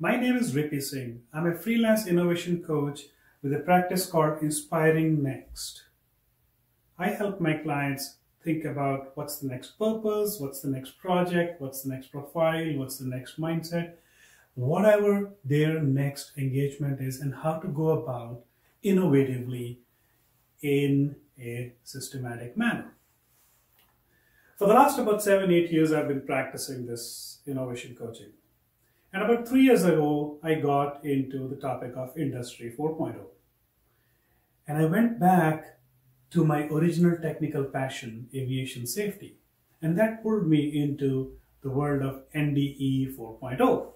My name is Ripi Singh. I'm a freelance innovation coach with a practice called Inspiring Next. I help my clients think about what's the next purpose, what's the next project, what's the next profile, what's the next mindset, whatever their next engagement is, and how to go about innovatively in a systematic manner. For the last about 7-8 years, I've been practicing this innovation coaching. And about 3 years ago, I got into the topic of Industry 4.0. And I went back to my original technical passion, aviation safety. And that pulled me into the world of NDE 4.0.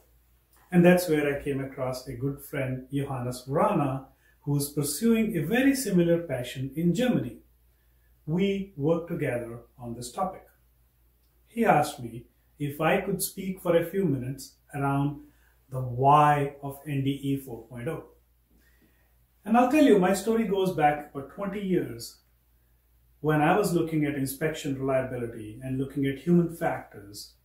And that's where I came across a good friend, Johannes Vrana, who's pursuing a very similar passion in Germany. We worked together on this topic. He asked me if I could speak for a few minutes around the why of NDE 4.0. And I'll tell you, my story goes back about 20 years when I was looking at inspection reliability and looking at human factors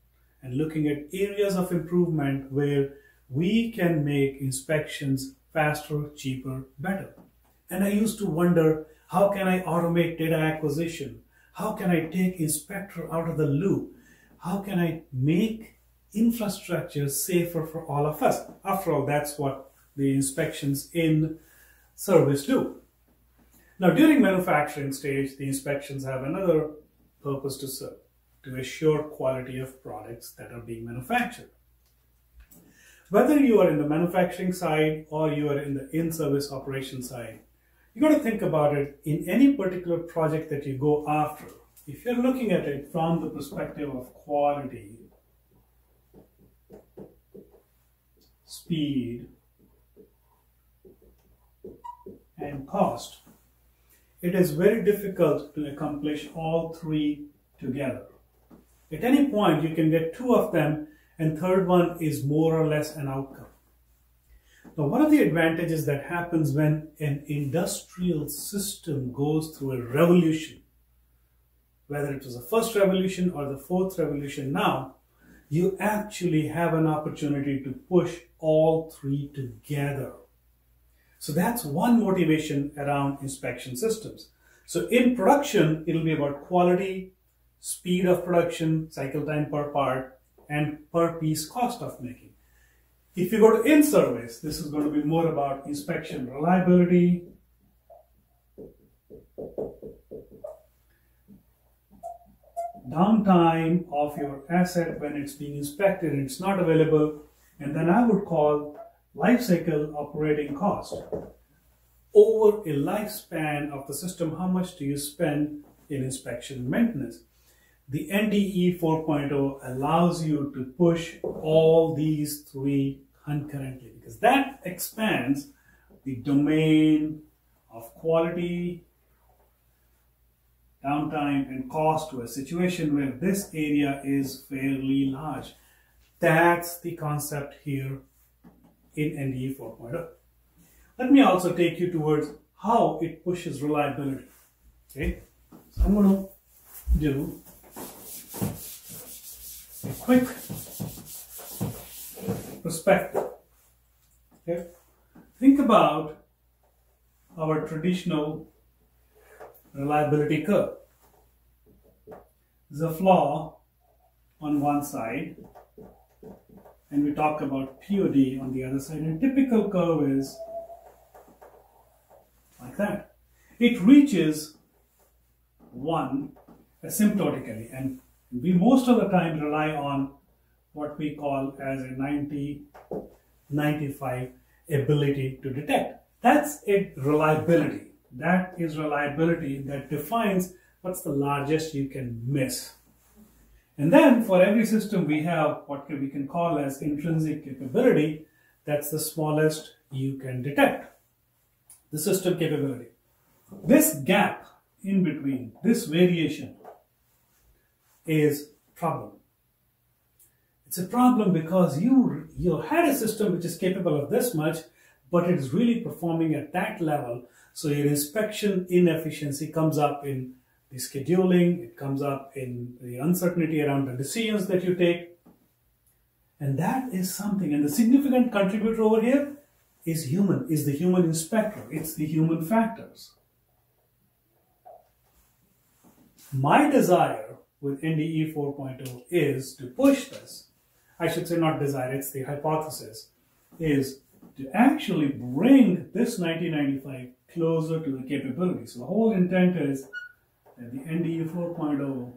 and looking at areas of improvement where we can make inspections faster, cheaper, better. And I used to wonder, how can I automate data acquisition? How can I take inspector out of the loop? How can I make infrastructure safer for all of us? After all, that's what the inspections in service do. Now, during manufacturing stage, the inspections have another purpose to serve, to assure quality of products that are being manufactured. Whether you are in the manufacturing side or you are in the in-service operation side, you got to think about it in any particular project that you go after. If you're looking at it from the perspective of quality, speed, and cost, it is very difficult to accomplish all three together. At any point, you can get two of them, and third one is more or less an outcome. Now, one of the advantages that happens when an industrial system goes through a revolution, whether it was the first revolution or the fourth revolution now, you actually have an opportunity to push all three together. So that's one motivation around inspection systems. So in production, it'll be about quality, speed of production, cycle time per part, and per piece cost of making. If you go to in-service, this is going to be more about inspection reliability, downtime of your asset when it's being inspected and it's not available, and then I would call life cycle operating cost. Over a lifespan of the system, how much do you spend in inspection and maintenance? The NDE 4.0 allows you to push all these three concurrently because that expands the domain of quality, downtime, and cost to a situation where this area is fairly large. That's the concept here in NDE 4.0. Let me also take you towards how it pushes reliability. Okay, so I'm going to do a quick perspective. Okay, think about our traditional reliability curve. There's a flaw on one side, and we talk about POD on the other side. And typical curve is like that. It reaches 1 asymptotically, and we most of the time rely on what we call as a 90-95 ability to detect. That's a reliability. That is reliability that defines what's the largest you can miss. And then for every system we have what we can call as intrinsic capability. That's the smallest you can detect. The system capability. This gap in between, this variation is a problem. It's a problem because you had a system which is capable of this much, but it is really performing at that level. So your inspection inefficiency comes up in the scheduling, it comes up in the uncertainty around the decisions that you take. And that is something. And the significant contributor over here is the human inspector. It's the human factors. My desire with NDE 4.0 is to push this. I should say not desire, it's the hypothesis, is to actually bring this 1995 closer to the capability. So the whole intent is that the NDE 4.0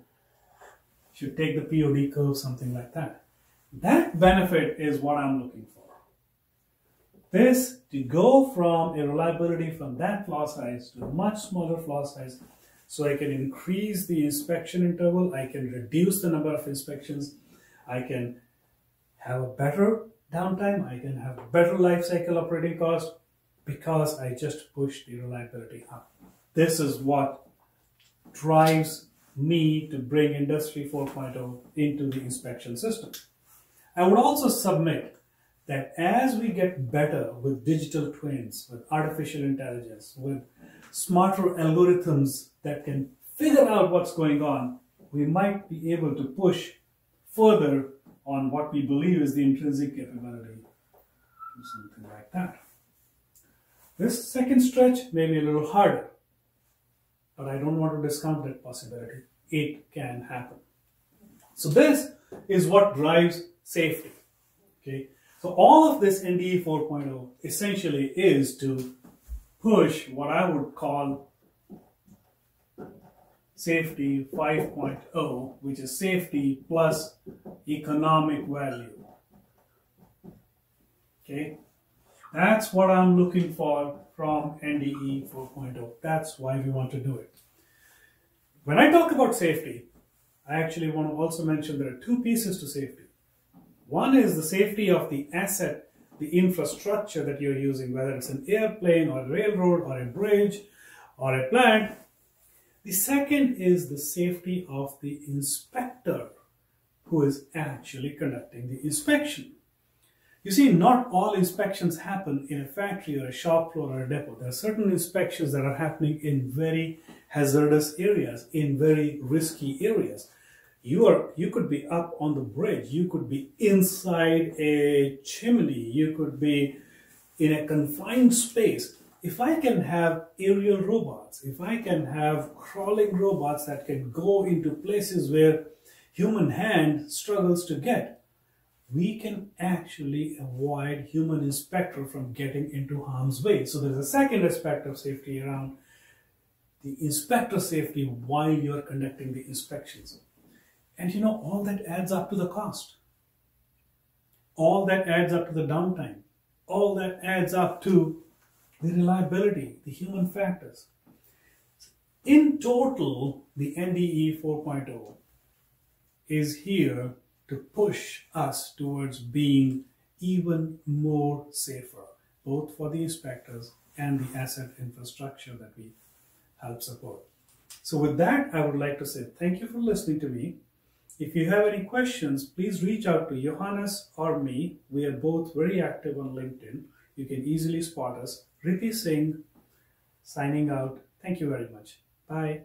should take the POD curve, something like that. That benefit is what I'm looking for. This, to go from a reliability from that flaw size to a much smaller flaw size, so I can increase the inspection interval, I can reduce the number of inspections, I can have a better downtime, I can have better life cycle operating cost because I just pushed the reliability up. This is what drives me to bring Industry 4.0 into the inspection system. I would also submit that as we get better with digital twins, with artificial intelligence, with smarter algorithms that can figure out what's going on, we might be able to push further on what we believe is the intrinsic capability, something like that. This second stretch may be a little harder, but I don't want to discount that possibility. It can happen. So this is what drives safety. Okay? So all of this NDE 4.0 essentially is to push what I would call safety 5.0, which is safety plus economic value. Okay? That's what I'm looking for from NDE 4.0. That's why we want to do it. When I talk about safety, I actually want to also mention there are two pieces to safety. One is the safety of the asset, the infrastructure that you're using, whether it's an airplane or a railroad or a bridge or a plant. The second is the safety of the inspector who is actually conducting the inspection. You see, not all inspections happen in a factory or a shop floor or a depot. There are certain inspections that are happening in very hazardous areas, in very risky areas. You could be up on the bridge, you could be inside a chimney, you could be in a confined space. If I can have aerial robots, if I can have crawling robots that can go into places where human hand struggles to get, we can actually avoid human inspector from getting into harm's way. So there's a second aspect of safety around the inspector safety while you're conducting the inspections. And you know, all that adds up to the cost. All that adds up to the downtime. All that adds up to the reliability, the human factors. In total, the NDE 4.0 is here to push us towards being even more safer, both for the inspectors and the asset infrastructure that we help support. So with that, I would like to say thank you for listening to me. If you have any questions, please reach out to Johannes or me. We are both very active on LinkedIn. You can easily spot us. Ripi Singh, signing out. Thank you very much. Bye.